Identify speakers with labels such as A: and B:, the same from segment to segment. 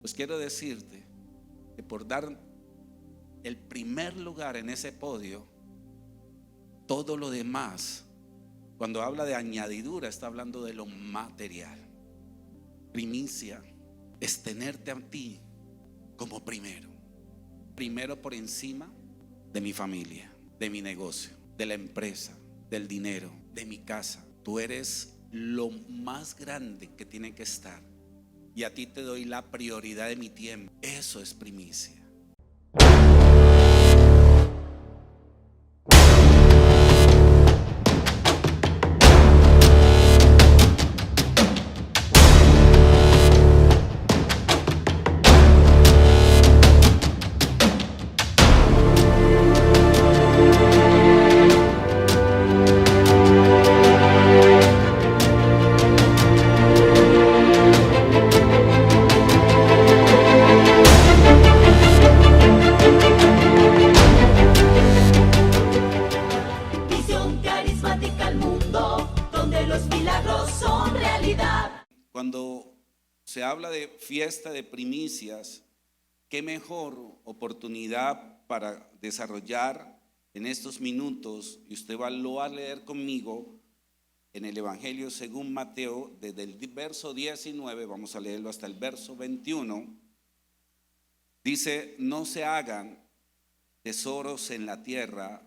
A: Pues quiero decirte que por dar el primer lugar en ese podio, todo lo demás, cuando habla de añadidura, está hablando de lo material. Primicia es tenerte a ti como primero por encima de mi familia, de mi negocio, de la empresa, del dinero, de mi casa. Tú eres lo más grande que tiene que estar, y a ti te doy la prioridad de mi tiempo. Eso es primicia. Cuando se habla de fiesta de primicias, qué mejor oportunidad para desarrollar en estos minutos, y usted lo va a leer conmigo en el Evangelio según Mateo, desde el verso 19, vamos a leerlo hasta el verso 21. Dice: no se hagan tesoros en la tierra.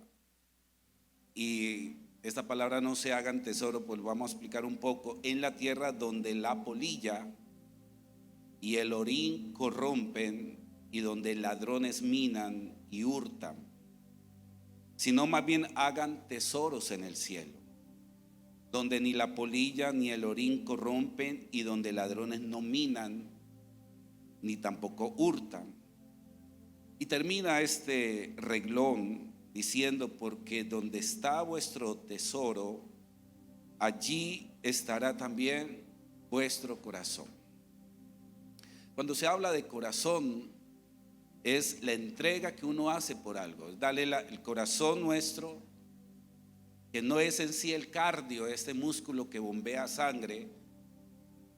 A: Y esta palabra no se hagan tesoro, pues vamos a explicar un poco. En la tierra donde la polilla y el orín corrompen, y donde ladrones minan y hurtan, sino más bien hagan tesoros en el cielo, donde ni la polilla ni el orín corrompen, y donde ladrones no minan ni tampoco hurtan. Y termina este reglón diciendo: porque donde está vuestro tesoro, allí estará también vuestro corazón. Cuando se habla de corazón, es la entrega que uno hace por algo, es darle el corazón nuestro, que no es en sí el cardio, este músculo que bombea sangre.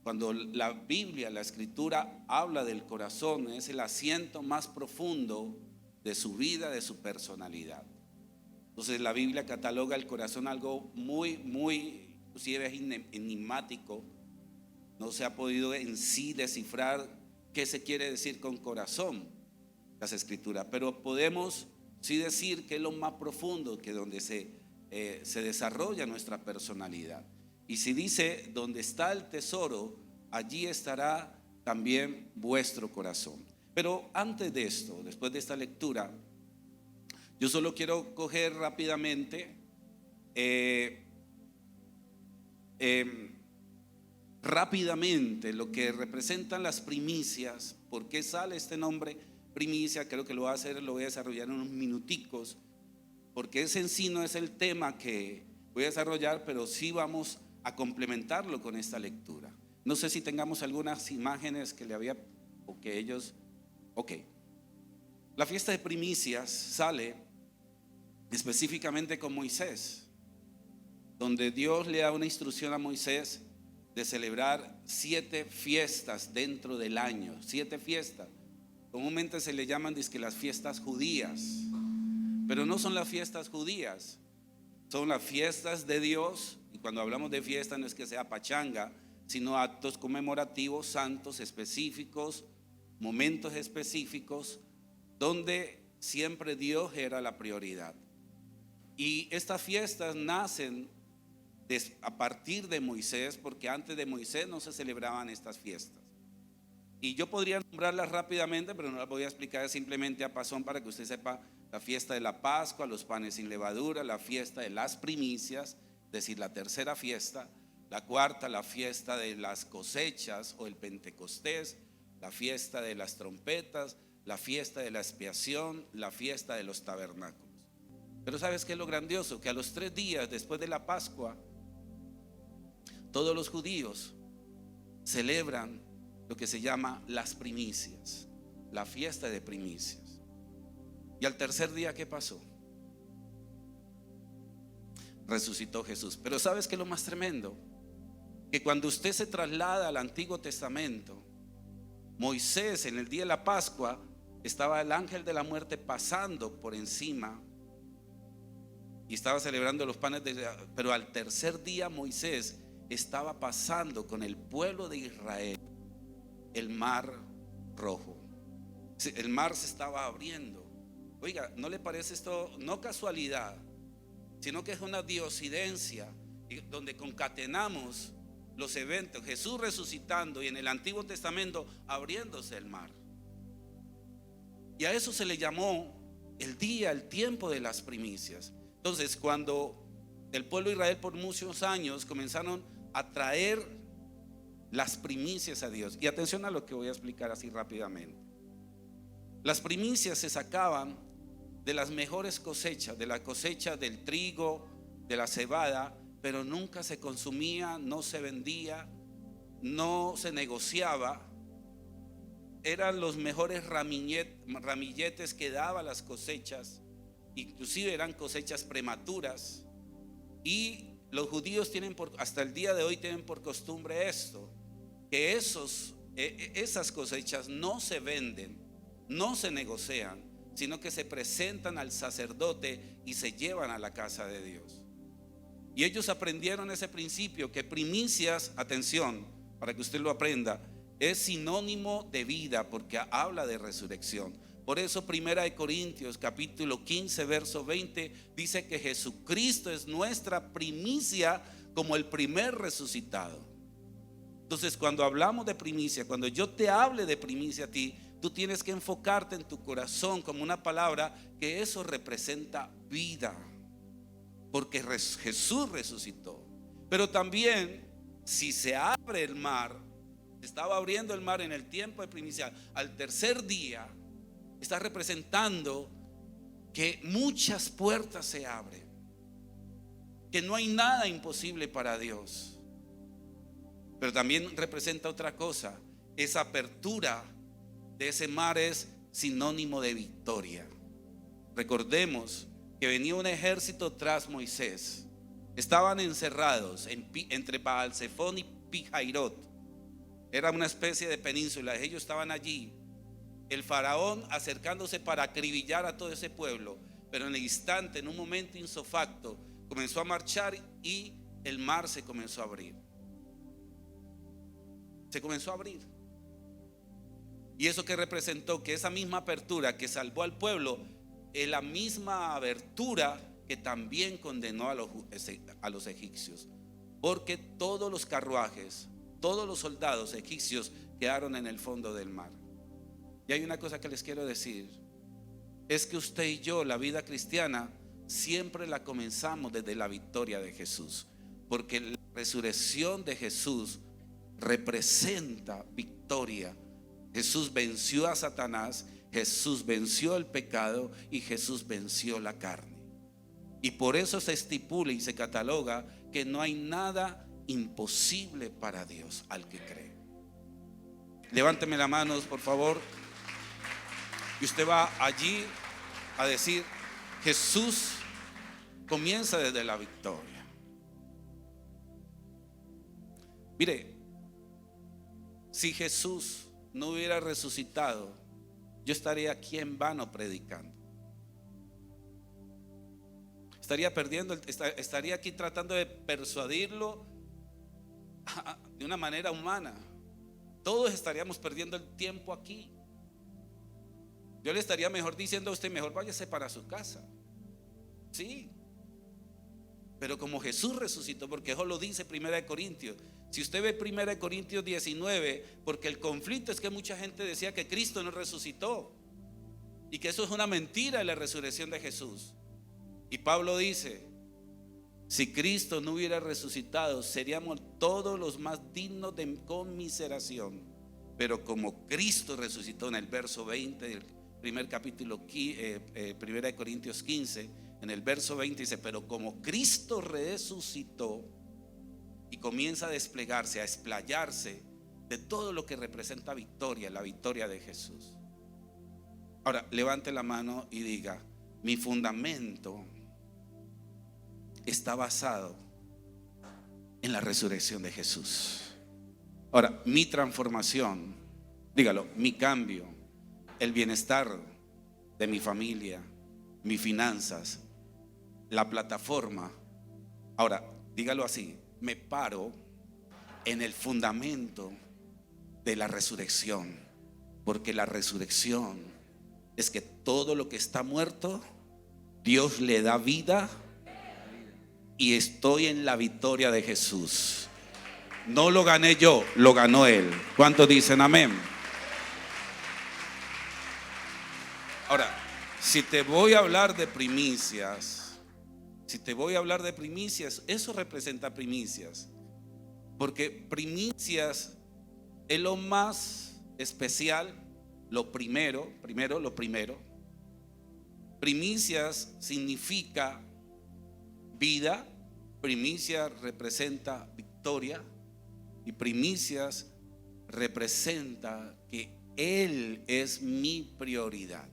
A: Cuando la Biblia, la Escritura habla del corazón, es el asiento más profundo de su vida, de su personalidad. Entonces la Biblia cataloga el corazón algo muy, inclusive es enigmático. No se ha podido en sí descifrar qué se quiere decir con corazón, las Escrituras, pero podemos sí decir que es lo más profundo, que donde se desarrolla nuestra personalidad. Y si dice: donde está el tesoro, allí estará también vuestro corazón. Pero antes de esto, después de esta lectura, yo solo quiero coger rápidamente lo que representan las primicias. ¿Por qué sale este nombre primicia? Creo que lo voy a desarrollar en unos minuticos, porque ese en sí no es el tema que voy a desarrollar, pero sí vamos a complementarlo con esta lectura. No sé si tengamos algunas imágenes que le había, o que ellos. Ok. La fiesta de primicias sale específicamente con Moisés, donde Dios le da una instrucción a Moisés de celebrar 7 fiestas dentro del año. 7 fiestas. Comúnmente se le llaman las fiestas judías, pero no son las fiestas judías, son las fiestas de Dios. Y cuando hablamos de fiesta, no es que sea pachanga, sino actos conmemorativos, santos, específicos, momentos específicos, donde siempre Dios era la prioridad. Y estas fiestas nacen a partir de Moisés, porque antes de Moisés no se celebraban estas fiestas. Y yo podría nombrarlas rápidamente, pero no las voy a explicar, simplemente a pasón para que usted sepa: la fiesta de la Pascua, los panes sin levadura, la fiesta de las primicias, es decir, la tercera fiesta; la cuarta, la fiesta de las cosechas o el Pentecostés; la fiesta de las trompetas; la fiesta de la expiación; la fiesta de los tabernáculos. Pero ¿sabes qué es lo grandioso? Que a los 3 días después de la Pascua, todos los judíos celebran lo que se llama las primicias, la fiesta de primicias. Y al tercer día, ¿qué pasó? Resucitó Jesús. Pero ¿sabes qué es lo más tremendo? Que cuando usted se traslada al Antiguo Testamento, Moisés, en el día de la Pascua, estaba el ángel de la muerte pasando por encima y estaba celebrando los panes pero al tercer día Moisés estaba pasando con el pueblo de Israel el mar rojo. El mar se estaba abriendo. Oiga, ¿no le parece esto no casualidad, sino que es una diosidencia donde concatenamos los eventos? Jesús resucitando y en el Antiguo Testamento abriéndose el mar. Y a eso se le llamó el tiempo de las primicias. Entonces, cuando el pueblo de Israel por muchos años comenzaron a traer las primicias a Dios, y atención a lo que voy a explicar así rápidamente. Las primicias se sacaban de las mejores cosechas, de la cosecha del trigo, de la cebada, pero nunca se consumía, no se vendía, no se negociaba. Eran los mejores ramilletes que daban las cosechas, inclusive eran cosechas prematuras. Y los judíos hasta el día de hoy tienen por costumbre esto, que esas cosechas no se venden, no se negocian, sino que se presentan al sacerdote y se llevan a la casa de Dios. Y ellos aprendieron ese principio, que primicias, atención, para que usted lo aprenda, es sinónimo de vida, porque habla de resurrección. Por eso 1 Corintios capítulo 15 verso 20 dice que Jesucristo es nuestra primicia como el primer resucitado. Entonces, cuando hablamos de primicia, cuando yo te hable de primicia a ti, tú tienes que enfocarte en tu corazón como una palabra que eso representa vida, porque Jesús resucitó. Pero también, si se abre el mar, estaba abriendo el mar en el tiempo de primicia, al tercer día está representando que muchas puertas se abren, que no hay nada imposible para Dios. Pero también representa otra cosa. Esa apertura de ese mar es sinónimo de victoria. Recordemos que venía un ejército tras Moisés. Estaban encerrados entre Baal-Zephón y Pi-Hairot. Era una especie de península. Ellos estaban allí. El faraón acercándose para acribillar a todo ese pueblo. Pero en el instante, en un momento insofacto, comenzó a marchar y el mar se comenzó a abrir. Se comenzó a abrir. Y eso que representó, que esa misma apertura que salvó al pueblo es la misma abertura que también condenó a los egipcios, porque todos los carruajes, todos los soldados egipcios quedaron en el fondo del mar. Y hay una cosa que les quiero decir, es que usted y yo, la vida cristiana, siempre la comenzamos desde la victoria de Jesús, porque la resurrección de Jesús representa victoria. Jesús venció a Satanás, Jesús venció el pecado y Jesús venció la carne. Y por eso se estipula y se cataloga que no hay nada imposible para Dios al que cree. Levánteme las manos, por favor. Y usted va allí a decir: Jesús comienza desde la victoria. Mire, si Jesús no hubiera resucitado, yo estaría aquí en vano predicando. Estaría aquí tratando de persuadirlo de una manera humana. Todos estaríamos perdiendo el tiempo aquí. Yo le estaría mejor diciendo a usted: mejor váyase para su casa. Sí. Pero como Jesús resucitó, porque eso lo dice 1 Corintios. Si usted ve 1 Corintios 19, porque el conflicto es que mucha gente decía que Cristo no resucitó y que eso es una mentira de la resurrección de Jesús. Y Pablo dice: si Cristo no hubiera resucitado, seríamos todos los más dignos de conmiseración. Pero como Cristo resucitó, en el verso 20 del primer capítulo 1 Corintios 15, en el verso 20 dice: pero como Cristo resucitó, y comienza a desplegarse, a explayarse de todo lo que representa victoria, la victoria de Jesús. Ahora, levante la mano y diga: mi fundamento está basado en la resurrección de Jesús. Ahora, mi transformación Dígalo, mi cambio, el bienestar de mi familia, mis finanzas, la plataforma. Ahora, dígalo así, me paro en el fundamento de la resurrección, porque la resurrección es que todo lo que está muerto, Dios le da vida, y estoy en la victoria de Jesús. No lo gané yo, lo ganó Él. ¿Cuántos dicen amén? Ahora, si te voy a hablar de primicias, eso representa primicias, porque primicias es lo más especial, lo primero. Primicias significa vida, primicia representa victoria, y primicias representa que Él es mi prioridad.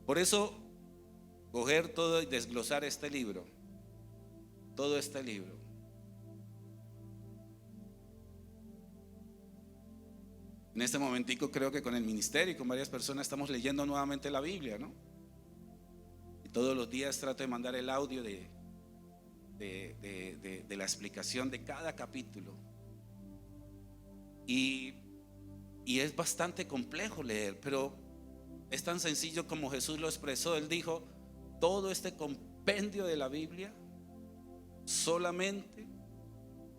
A: Por eso, coger todo y desglosar este libro, todo este libro. En este momentico creo que con el ministerio y con varias personas estamos leyendo nuevamente la Biblia, ¿no? Y todos los días trato de mandar el audio de la explicación de cada capítulo. Y es bastante complejo leer, pero es tan sencillo como Jesús lo expresó. Él dijo: todo este compendio de la Biblia solamente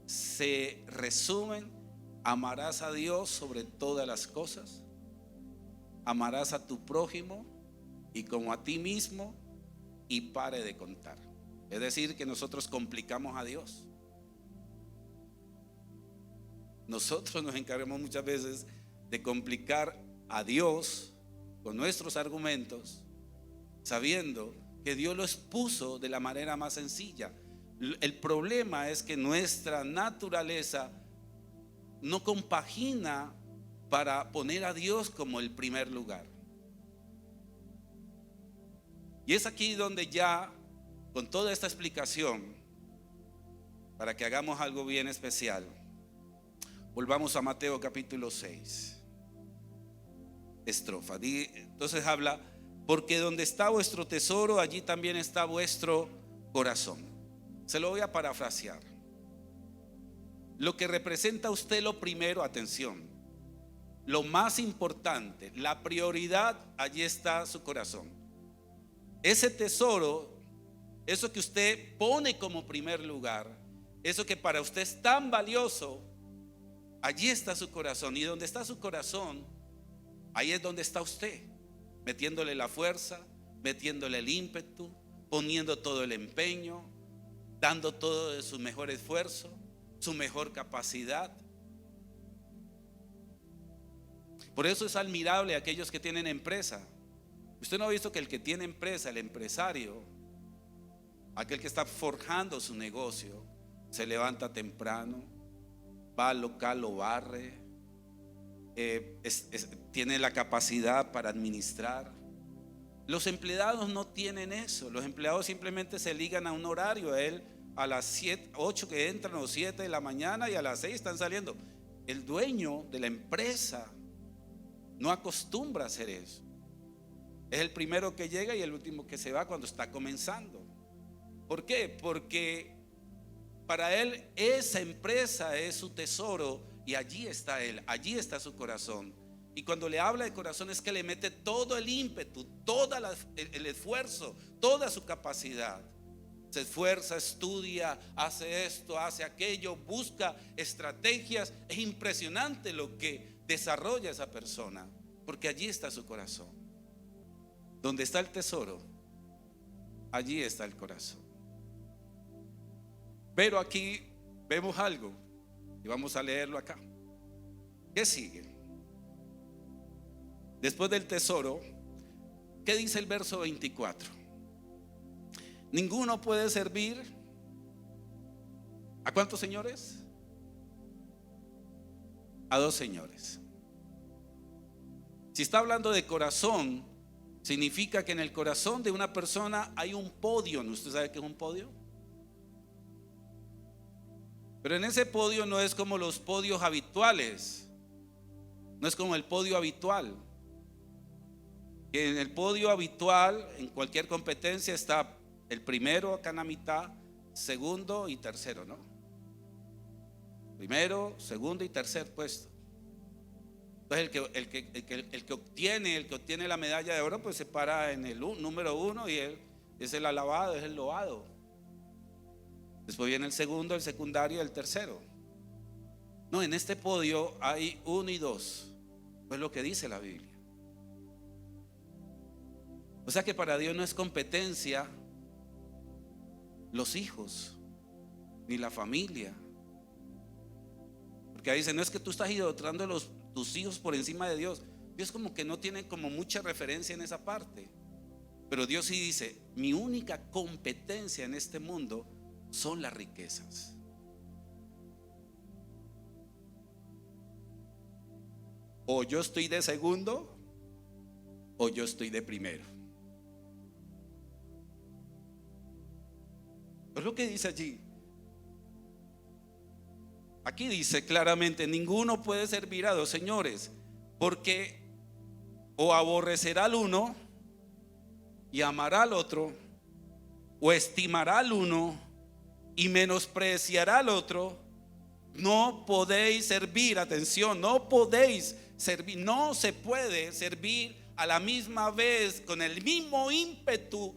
A: se resumen: amarás a Dios sobre todas las cosas, amarás a tu prójimo y como a ti mismo, y pare de contar. Es decir, que nosotros complicamos a Dios. Nosotros nos encargamos muchas veces de complicar a Dios con nuestros argumentos, sabiendo que Dios lo expuso de la manera más sencilla. El problema es que nuestra naturaleza no compagina para poner a Dios como el primer lugar. Y es aquí donde ya, con toda esta explicación, para que hagamos algo bien especial, volvamos a Mateo capítulo 6, estrofa. Entonces habla: porque donde está vuestro tesoro, allí también está vuestro corazón. Se lo voy a parafrasear. Lo que representa a usted lo primero, atención, lo más importante, la prioridad, allí está su corazón. Ese tesoro, eso que usted pone como primer lugar, eso que para usted es tan valioso, allí está su corazón. Y donde está su corazón, ahí es donde está usted, metiéndole la fuerza, metiéndole el ímpetu, poniendo todo el empeño, dando todo de su mejor esfuerzo, su mejor capacidad. Por eso es admirable aquellos que tienen empresa. Usted no ha visto que el que tiene empresa, el empresario, aquel que está forjando su negocio, se levanta temprano, va al local, lo barre, tiene la capacidad para administrar. Los empleados no tienen eso. Los empleados simplemente se ligan a un horario. A las 7, 8 que entran, o 7 de la mañana, y a las 6 están saliendo. El dueño de la empresa no acostumbra a hacer eso. Es el primero que llega y el último que se va cuando está comenzando. ¿Por qué? Porque para él esa empresa es su tesoro, y allí está él, allí está su corazón. Y cuando le habla de corazón, es que le mete todo el ímpetu, todo el esfuerzo, toda su capacidad. Se esfuerza, estudia, hace esto, hace aquello, busca estrategias. Es impresionante lo que desarrolla esa persona, porque allí está su corazón. Donde está el tesoro, allí está el corazón. Pero aquí vemos algo, y vamos a leerlo acá. ¿Qué sigue? Después del tesoro, ¿qué dice el verso 24? Ninguno puede servir ¿a cuántos señores? A dos señores. Si está hablando de corazón, significa que en el corazón de una persona hay un podio. ¿Usted sabe qué es un podio? Pero en ese podio no es como los podios habituales, no es como el podio habitual. Que en el podio habitual, en cualquier competencia, está el primero acá en la mitad, segundo y tercero, ¿no? Primero, segundo y tercer puesto. Entonces el que obtiene la medalla de oro, pues se para en el número 1 y él es el alabado, es el loado. Después viene el segundo, el secundario y el tercero. No, en este podio hay 1 y 2. Pues lo que dice la Biblia. O sea que para Dios no es competencia los hijos ni la familia. Porque ahí dice, no es que tú estás idolatrando tus hijos por encima de Dios. Dios como que no tiene como mucha referencia en esa parte. Pero Dios sí dice, mi única competencia en este mundo son las riquezas. O yo estoy de segundo o yo estoy de primero. Es lo que dice allí. Aquí dice claramente, ninguno puede servir a dos señores, porque o aborrecerá al uno y amará al otro, o estimará al uno y menospreciará al otro. No podéis servir, atención, no podéis servir, no se puede servir a la misma vez con el mismo ímpetu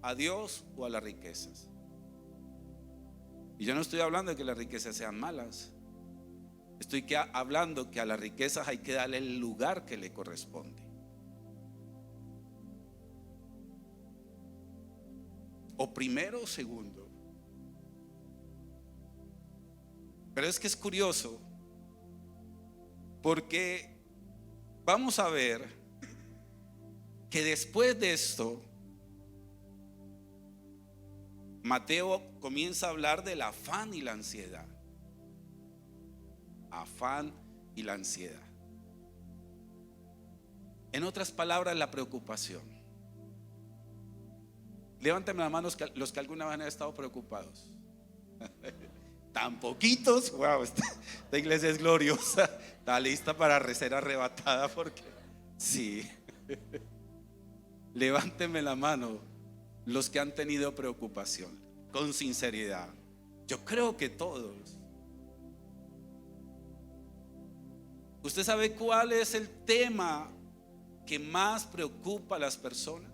A: a Dios o a las riquezas. Y yo no estoy hablando de que las riquezas sean malas. Estoy hablando que a las riquezas hay que darle el lugar que le corresponde. O primero o segundo. Pero es que es curioso, porque vamos a ver que después de esto Mateo comienza a hablar del afán y la ansiedad. Afán y la ansiedad. En otras palabras, la preocupación. Levántame las manos los que alguna vez han estado preocupados. Tan poquitos. Wow, esta iglesia es gloriosa. Está lista para ser arrebatada porque sí. Levánteme la mano los que han tenido preocupación, con sinceridad. Yo creo que todos. ¿Usted sabe cuál es el tema que más preocupa a las personas?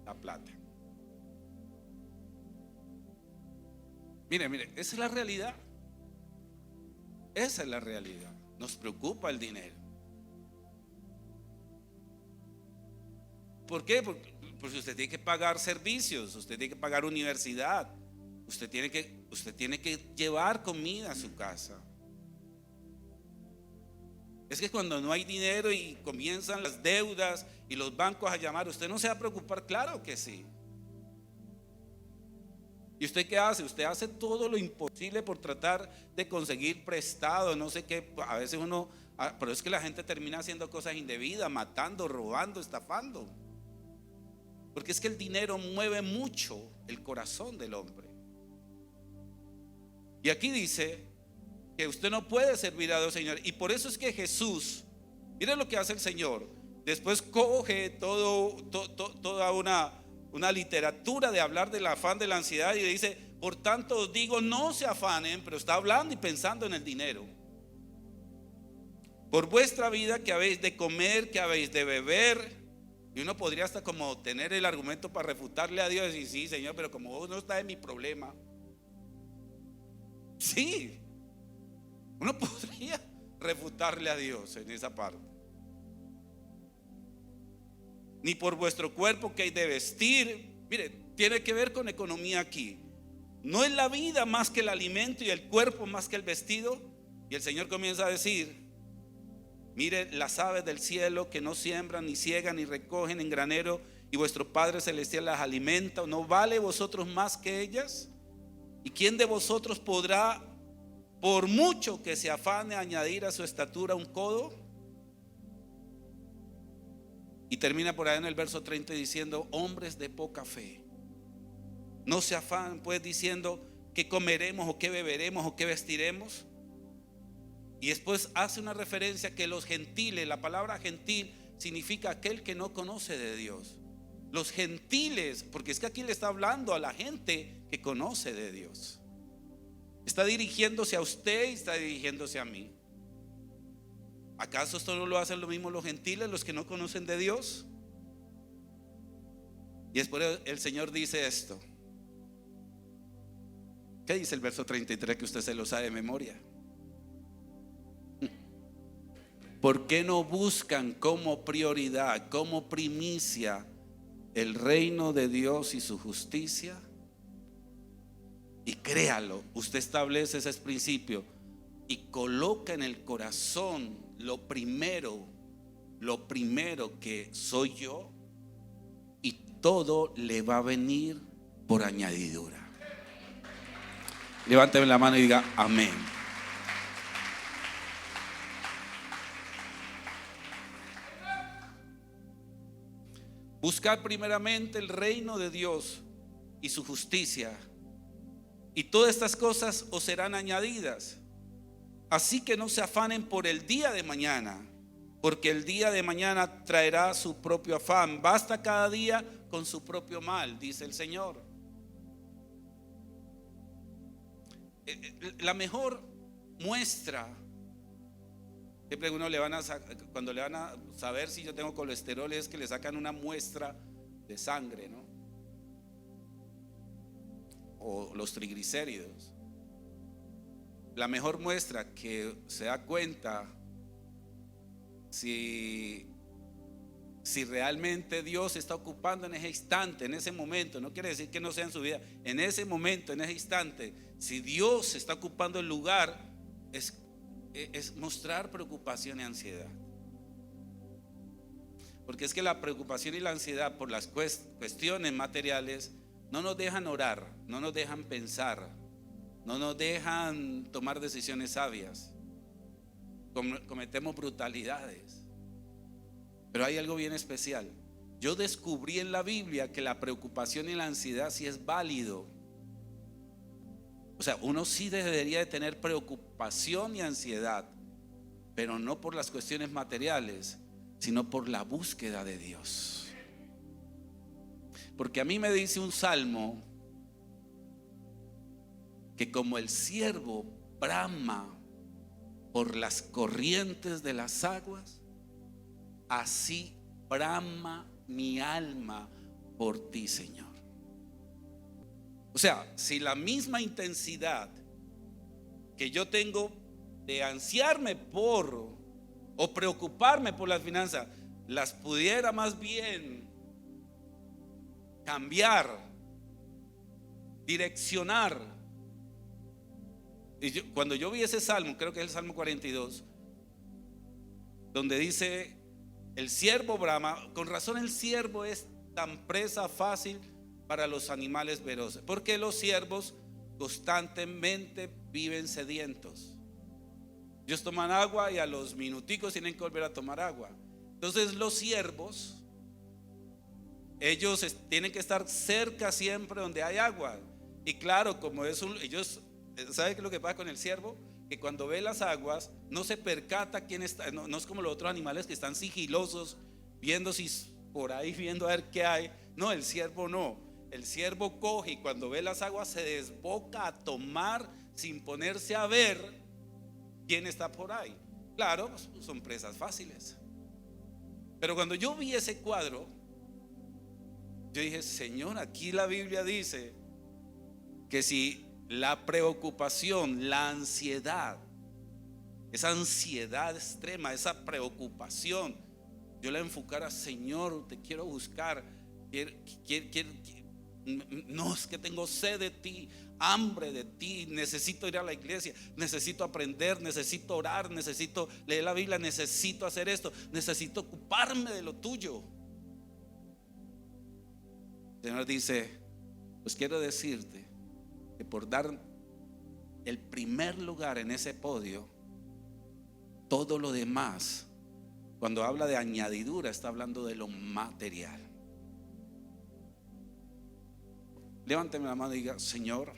A: La plata. Mire, esa es la realidad. Esa es la realidad. Nos preocupa el dinero. ¿Por qué? Porque usted tiene que pagar servicios, usted tiene que pagar universidad, usted tiene que llevar comida a su casa. Es que cuando no hay dinero y comienzan las deudas y los bancos a llamar, ¿usted no se va a preocupar? Claro que sí. ¿Y usted qué hace? Usted hace todo lo imposible por tratar de conseguir prestado, no sé qué. A veces pero es que la gente termina haciendo cosas indebidas, matando, robando, estafando. Porque es que el dinero mueve mucho el corazón del hombre. Y aquí dice que usted no puede servir a dos señores. Y por eso es que Jesús, miren lo que hace el Señor. Después coge toda una literatura de hablar del afán, de la ansiedad, y dice, por tanto os digo, no se afanen, pero está hablando y pensando en el dinero. Por vuestra vida, que habéis de comer, que habéis de beber. Y uno podría hasta como tener el argumento para refutarle a Dios y decir, sí, Señor, pero como vos no estás en mi problema. Sí, uno podría refutarle a Dios en esa parte. Ni por vuestro cuerpo que hay de vestir. Mire, tiene que ver con economía aquí. No es la vida más que el alimento y el cuerpo más que el vestido. Y el Señor comienza a decir, mire las aves del cielo que no siembran, ni ciegan, ni recogen en granero, y vuestro Padre Celestial las alimenta. ¿No vale vosotros más que ellas? ¿Y quién de vosotros podrá, por mucho que se afane, añadir a su estatura un codo? Y termina por ahí en el verso 30 diciendo, hombres de poca fe. No se afanen pues diciendo qué comeremos o qué beberemos o qué vestiremos. Y después hace una referencia que los gentiles, la palabra gentil significa aquel que no conoce de Dios. Los gentiles, porque es que aquí le está hablando a la gente que conoce de Dios. Está dirigiéndose a usted y está dirigiéndose a mí. ¿Acaso esto no lo hacen lo mismo los gentiles, los que no conocen de Dios? Y después el Señor dice esto. ¿Qué dice el verso 33 que usted se lo sabe de memoria? ¿Por qué no buscan como prioridad, como primicia, el reino de Dios y su justicia? Y créalo, usted establece ese principio y coloca en el corazón lo primero que soy yo, y todo le va a venir por añadidura. Levánteme la mano y diga amén. Buscar primeramente el reino de Dios y su justicia, y todas estas cosas os serán añadidas. Así que no se afanen por el día de mañana, porque el día de mañana traerá su propio afán. Basta cada día con su propio mal, dice el Señor. La mejor muestra, siempre uno le van a cuando le van a saber si yo tengo colesterol, es que le sacan una muestra de sangre, ¿no? O los triglicéridos. La mejor muestra que se da cuenta si realmente Dios está ocupando en ese instante, en ese momento, no quiere decir que no sea en su vida, en ese momento, en ese instante, si Dios está ocupando el lugar, es mostrar preocupación y ansiedad. Porque es que la preocupación y la ansiedad por las cuestiones materiales no nos dejan orar, no nos dejan pensar, no nos dejan tomar decisiones sabias. Cometemos brutalidades. Pero hay algo bien especial. Yo descubrí en la Biblia que la preocupación y la ansiedad sí es válido. O sea, uno sí debería de tener preocupación y ansiedad, pero no por las cuestiones materiales, sino por la búsqueda de Dios. Porque a mí me dice un salmo que como el ciervo brama por las corrientes de las aguas, así brama mi alma por ti, Señor. O sea, si la misma intensidad que yo tengo de ansiarme por o preocuparme por las finanzas, las pudiera más bien cambiar, direccionar. Y cuando yo vi ese salmo, creo que es el Salmo 42, donde dice: el siervo brama, con razón el siervo es tan presa fácil para los animales feroces, porque los siervos constantemente viven sedientos. Ellos toman agua y a los minuticos tienen que volver a tomar agua. Entonces los siervos, ellos tienen que estar cerca siempre donde hay agua. Y claro, como ellos, ¿sabe qué es lo que pasa con el siervo? Que cuando ve las aguas no se percata quién está, no es como los otros animales que están sigilosos, viendo si por ahí, viendo a ver qué hay. No, el siervo no. El siervo coge y cuando ve las aguas se desboca a tomar sin ponerse a ver quién está por ahí. Claro, son presas fáciles. Pero cuando yo vi ese cuadro, yo dije: Señor, aquí la Biblia dice que si la preocupación, la ansiedad, esa ansiedad extrema, esa preocupación, yo la enfocara: Señor, te quiero buscar, no, es que tengo sed de ti, hambre de ti, necesito ir a la iglesia, necesito aprender, necesito orar, necesito leer la Biblia, necesito hacer esto, necesito ocuparme de lo tuyo. El Señor dice: pues quiero decirte que por dar el primer lugar en ese podio, todo lo demás, cuando habla de añadidura, está hablando de lo material. Levánteme la mano y diga: Señor,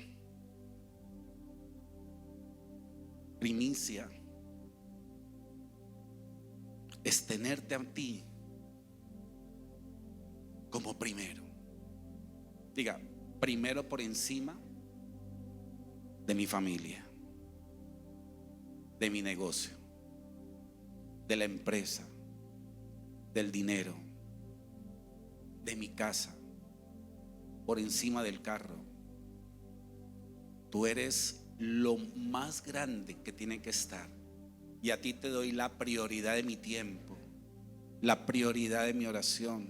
A: primicia es tenerte a ti como primero. Diga: primero por encima de mi familia, de mi negocio, de la empresa, del dinero, de mi casa, por encima del carro. Tú eres lo más grande que tiene que estar, y a ti te doy la prioridad de mi tiempo, la prioridad de mi oración.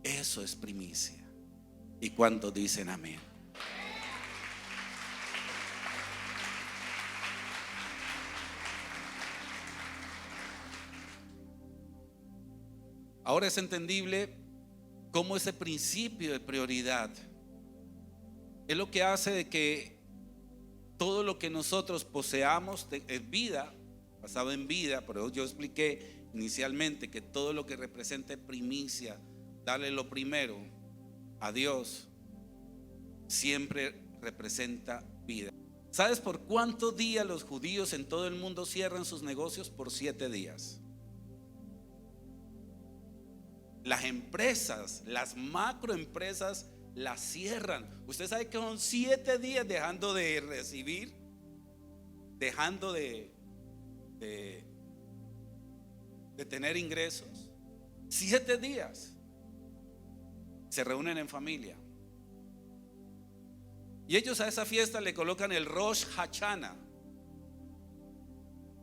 A: Eso es primicia. ¿Y cuántos dicen amén? Ahora es entendible cómo ese principio de prioridad es lo que hace de que todo lo que nosotros poseamos es vida, basado en vida. Por eso yo expliqué inicialmente que todo lo que represente primicia, darle lo primero a Dios, siempre representa vida. ¿Sabes por cuántos días los judíos en todo el mundo cierran sus negocios? Por 7 días. Las empresas, las macroempresas, las cierran. Usted sabe que son 7 días dejando de recibir, dejando de tener ingresos. 7 días. Se reúnen en familia. Y ellos a esa fiesta le colocan el Rosh Hashanah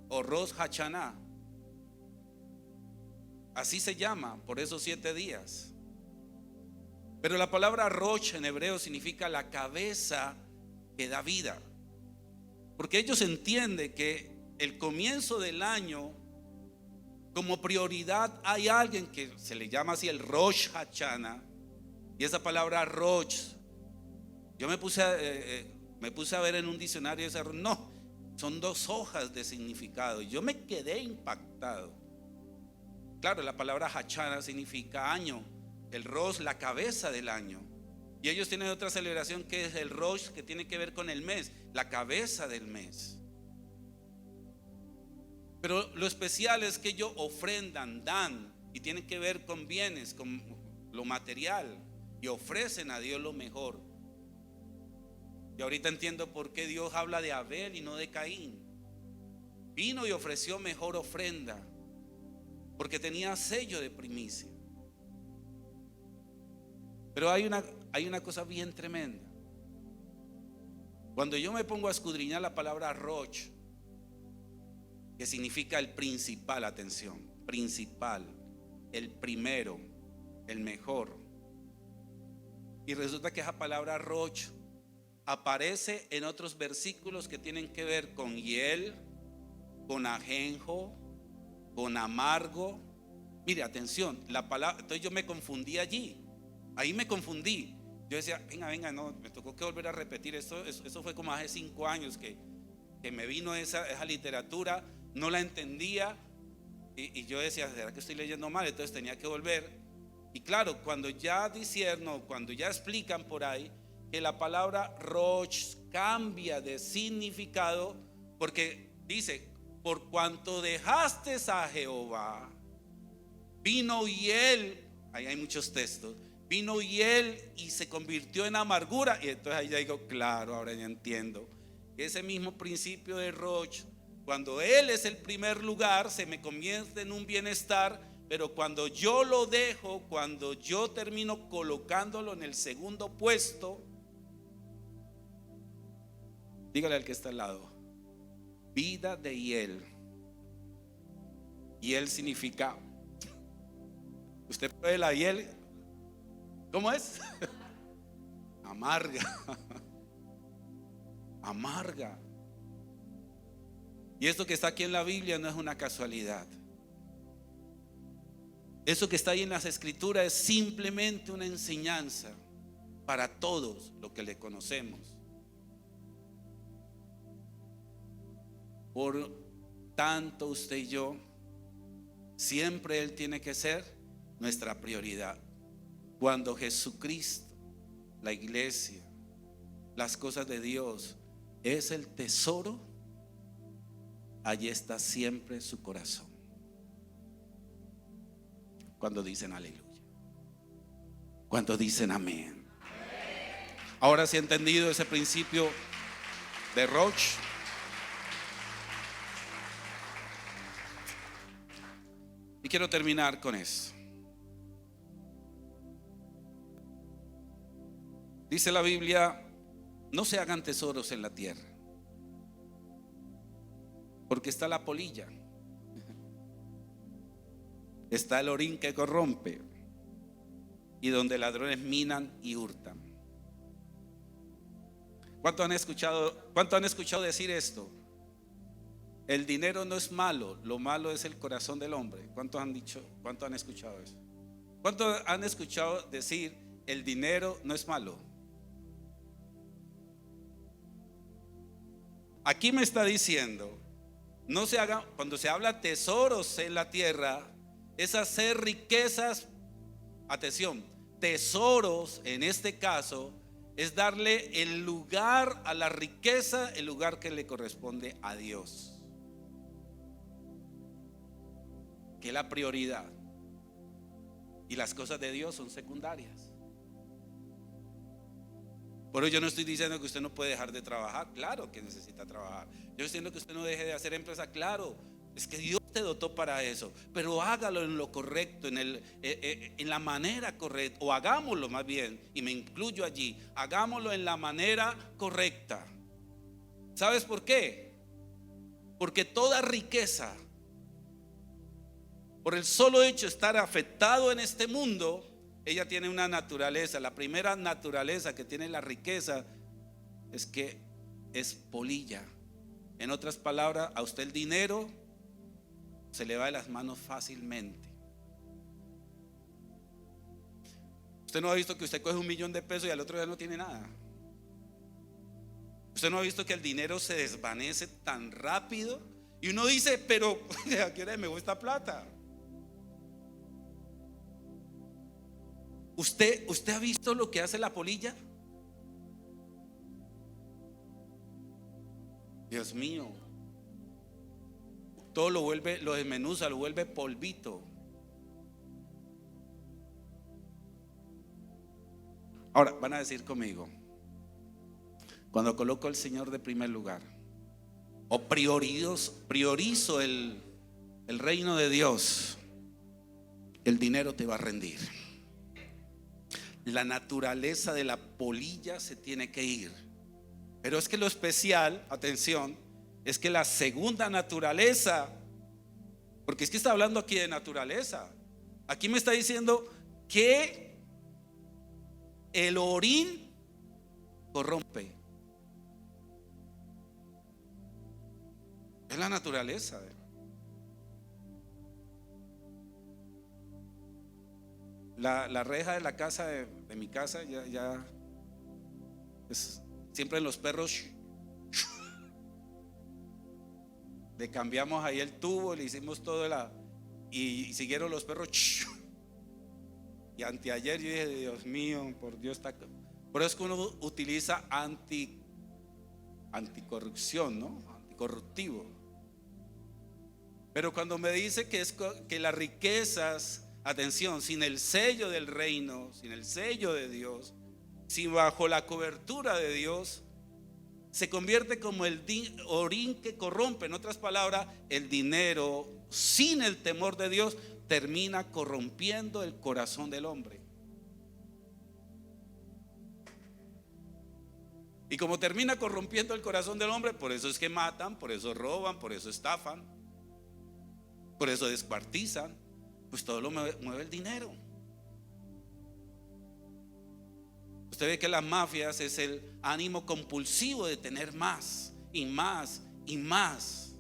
A: o Rosh Hashanah. Así se llama por esos 7 días. Pero la palabra Rosh en hebreo significa la cabeza que da vida. Porque ellos entienden que el comienzo del año, como prioridad, hay alguien que se le llama así el Rosh Hashanah. Y esa palabra Rosh, yo me puse a ver en un diccionario ese, no, son 2 hojas de significado. Yo me quedé impactado. Claro, la palabra Hashanah significa año, el Rosh, la cabeza del año. Y ellos tienen otra celebración que es el Rosh, que tiene que ver con el mes, la cabeza del mes. Pero lo especial es que ellos ofrendan, dan, y tienen que ver con bienes, con lo material, y ofrecen a Dios lo mejor. Y ahorita entiendo por qué Dios habla de Abel y no de Caín. Vino y ofreció mejor ofrenda, porque tenía sello de primicia. Pero hay una cosa bien tremenda. Cuando yo me pongo a escudriñar la palabra Rosh, que significa el principal, atención, principal, el primero, el mejor. Y resulta que esa palabra Rosh aparece en otros versículos que tienen que ver con hiel, con ajenjo, con amargo. Mire, atención, la palabra, entonces yo me confundí allí. Ahí me confundí. Yo decía, venga, no, me tocó que volver a repetir esto. Eso fue como hace 5 años que me vino esa literatura, no la entendía. Y yo decía, ¿será que estoy leyendo mal? Entonces tenía que volver. Y claro, cuando ya discierno, cuando ya explican por ahí que la palabra Rosh cambia de significado, porque dice, por cuanto dejaste a Jehová, vino hiel, ahí hay muchos textos, vino hiel y se convirtió en amargura. Y entonces ahí ya digo, claro, ahora ya entiendo. Ese mismo principio de Rosh, cuando Él es el primer lugar, se me convierte en un bienestar. Pero cuando yo lo dejo, cuando yo termino colocándolo en el segundo puesto, dígale al que está al lado, vida de hiel. Hiel significa, usted puede la hiel, ¿cómo es? Amarga. Amarga. Y esto que está aquí en la Biblia no es una casualidad. Eso que está ahí en las escrituras es simplemente una enseñanza para todos los que le conocemos. Por tanto, usted y yo, siempre Él tiene que ser nuestra prioridad. Cuando Jesucristo la iglesia, las cosas de Dios, es el tesoro, allí está siempre su corazón. Cuando dicen aleluya, cuando dicen amén. Ahora sí he entendido ese principio de Roche. Y quiero terminar con eso. Dice la Biblia: no se hagan tesoros en la tierra, porque está la polilla, está el orín que corrompe, y donde ladrones minan y hurtan. ¿Cuánto han escuchado decir esto? El dinero no es malo, lo malo es el corazón del hombre. ¿Cuántos han escuchado eso? ¿Cuántos han escuchado decir el dinero no es malo? Aquí me está diciendo, no se haga, cuando se habla tesoros en la tierra, es hacer riquezas. Atención, tesoros en este caso es darle el lugar a la riqueza, el lugar que le corresponde a Dios, que es la prioridad, y las cosas de Dios son secundarias. Por eso yo no estoy diciendo que usted no puede dejar de trabajar, claro que necesita trabajar. Yo estoy diciendo que usted no deje de hacer empresa, claro, es que Dios te dotó para eso, pero hágalo en lo correcto, en la manera correcta, o hagámoslo más bien, y me incluyo allí, hagámoslo en la manera correcta. ¿Sabes por qué? Porque toda riqueza, por el solo hecho de estar afectado en este mundo, ella tiene una naturaleza. La primera naturaleza que tiene la riqueza es que es polilla. En otras palabras, a usted el dinero se le va de las manos fácilmente. Usted no ha visto que usted coge $1.000.000 y al otro día no tiene nada. Usted no ha visto que el dinero se desvanece tan rápido y uno dice, pero ¿a qué hora me voy esta plata? ¿Usted ha visto lo que hace la polilla? Dios mío, todo lo desmenuza, lo vuelve polvito. Ahora van a decir conmigo, cuando coloco al Señor de primer lugar, o priorizo el reino de Dios, el dinero te va a rendir. La naturaleza de la polilla se tiene que ir. Pero es que lo especial, atención, es que la segunda naturaleza, porque es que está hablando aquí de naturaleza, aquí me está diciendo que el orín corrompe. Es la naturaleza. La reja de la casa de mi casa ya es, siempre en los perros le cambiamos ahí el tubo, le hicimos todo y siguieron los perros. Y anteayer yo dije, Dios mío, por Dios, por eso es que uno utiliza anticorrupción, ¿no? Anticorruptivo. Pero cuando me dice que las riquezas, atención, sin el sello del reino, sin el sello de Dios, sin bajo la cobertura de Dios, se convierte como el orín que corrompe. En otras palabras, el dinero sin el temor de Dios termina corrompiendo el corazón del hombre. Y como termina corrompiendo el corazón del hombre, por eso es que matan, por eso roban, por eso estafan, por eso descuartizan. Pues todo lo mueve el dinero. Usted ve que las mafias es el ánimo compulsivo de tener más y más y más.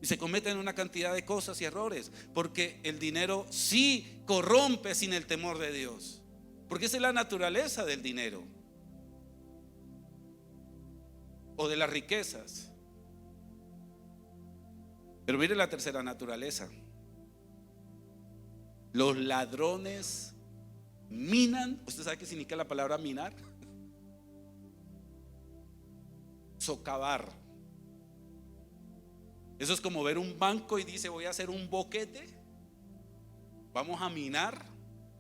A: Y se cometen una cantidad de cosas y errores, porque el dinero sí corrompe sin el temor de Dios, porque esa es la naturaleza del dinero o de las riquezas. Pero mire la tercera naturaleza. Los ladrones minan. ¿Usted sabe qué significa la palabra minar? Socavar. Eso es como ver un banco y dice: voy a hacer un boquete, vamos a minar,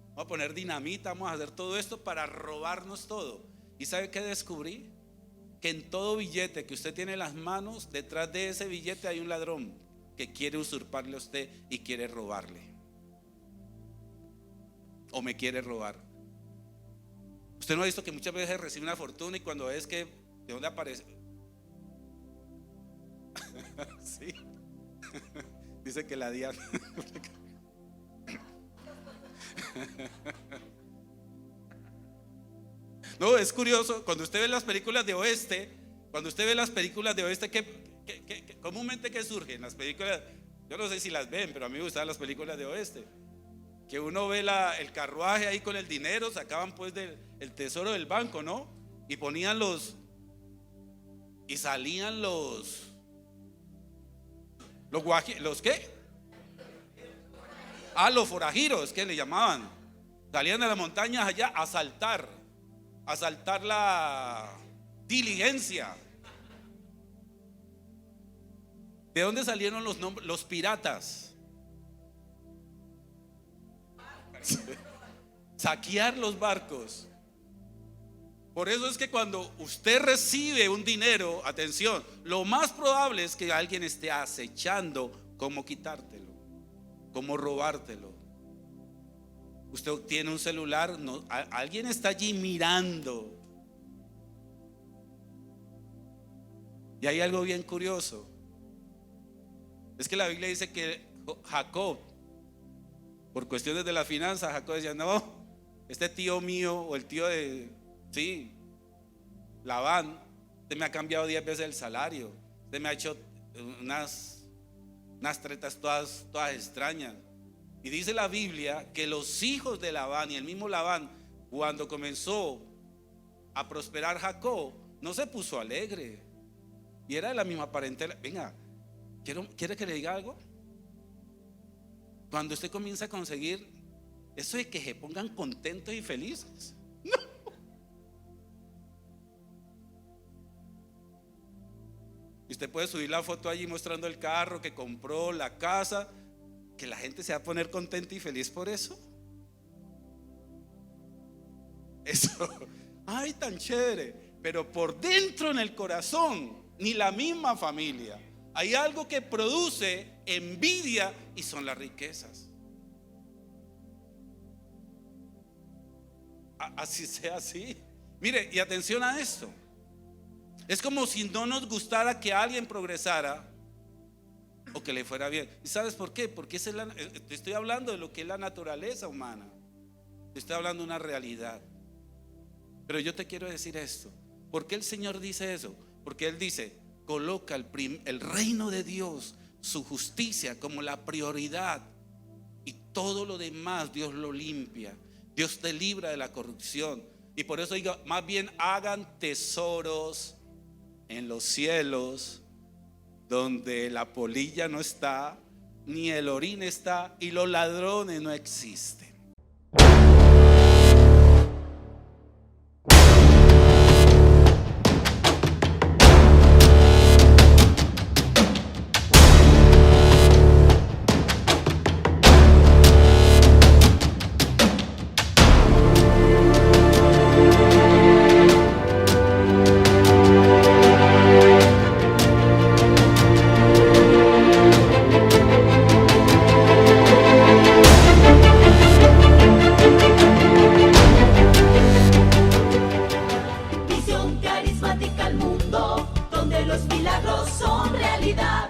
A: vamos a poner dinamita, vamos a hacer todo esto para robarnos todo. ¿Y sabe qué descubrí? Que en todo billete que usted tiene en las manos, detrás de ese billete hay un ladrón que quiere usurparle a usted y quiere robarle, o me quiere robar. Usted no ha visto que muchas veces recibe una fortuna y cuando ves que ¿de dónde aparece? Sí. Dice que la Diana. No, es curioso, cuando usted ve las películas de oeste, que comúnmente que surge en las películas, yo no sé si las ven, pero a mí me gustan las películas de oeste, que uno ve el carruaje ahí con el dinero, sacaban pues el tesoro del banco, ¿no? Y ponían y salían los ¿qué? Los forajiros, que le llamaban. Salían de las montañas allá a asaltar la diligencia. ¿De dónde salieron los nombres? Los piratas. Saquear los barcos. Por eso es que cuando usted recibe un dinero, atención, lo más probable es que alguien esté acechando cómo quitártelo, cómo robártelo. Usted tiene un celular, alguien está allí mirando. Y hay algo bien curioso. Es que la Biblia dice que Jacob, por cuestiones de la finanza, Jacob decía: no, este tío mío o el tío de Labán, usted me ha cambiado 10 veces el salario, usted me ha hecho unas tretas todas extrañas. Y dice la Biblia que los hijos de Labán y el mismo Labán, cuando comenzó a prosperar Jacob, no se puso alegre, y era de la misma parentela. Venga, ¿quiere que le diga algo? Cuando usted comienza a conseguir eso de que se pongan contentos y felices, no. Usted puede subir la foto allí mostrando el carro que compró, la casa, que la gente se va a poner contenta y feliz por eso. Ay, tan chévere. Pero por dentro, en el corazón, ni la misma familia, hay algo que produce envidia, y son las riquezas. Así sea así. Mire, y atención a esto. Es como si no nos gustara que alguien progresara o que le fuera bien. ¿Y sabes por qué? Porque te estoy hablando de lo que es la naturaleza humana. Te estoy hablando de una realidad. Pero yo te quiero decir esto. ¿Por qué el Señor dice eso? Porque Él dice: coloca el reino de Dios, su justicia como la prioridad, y todo lo demás Dios lo limpia. Dios te libra de la corrupción. Y por eso digo, más bien hagan tesoros en los cielos, donde la polilla no está, ni el orín está, y los ladrones no existen.
B: Visión carismática al mundo, donde los milagros son realidad.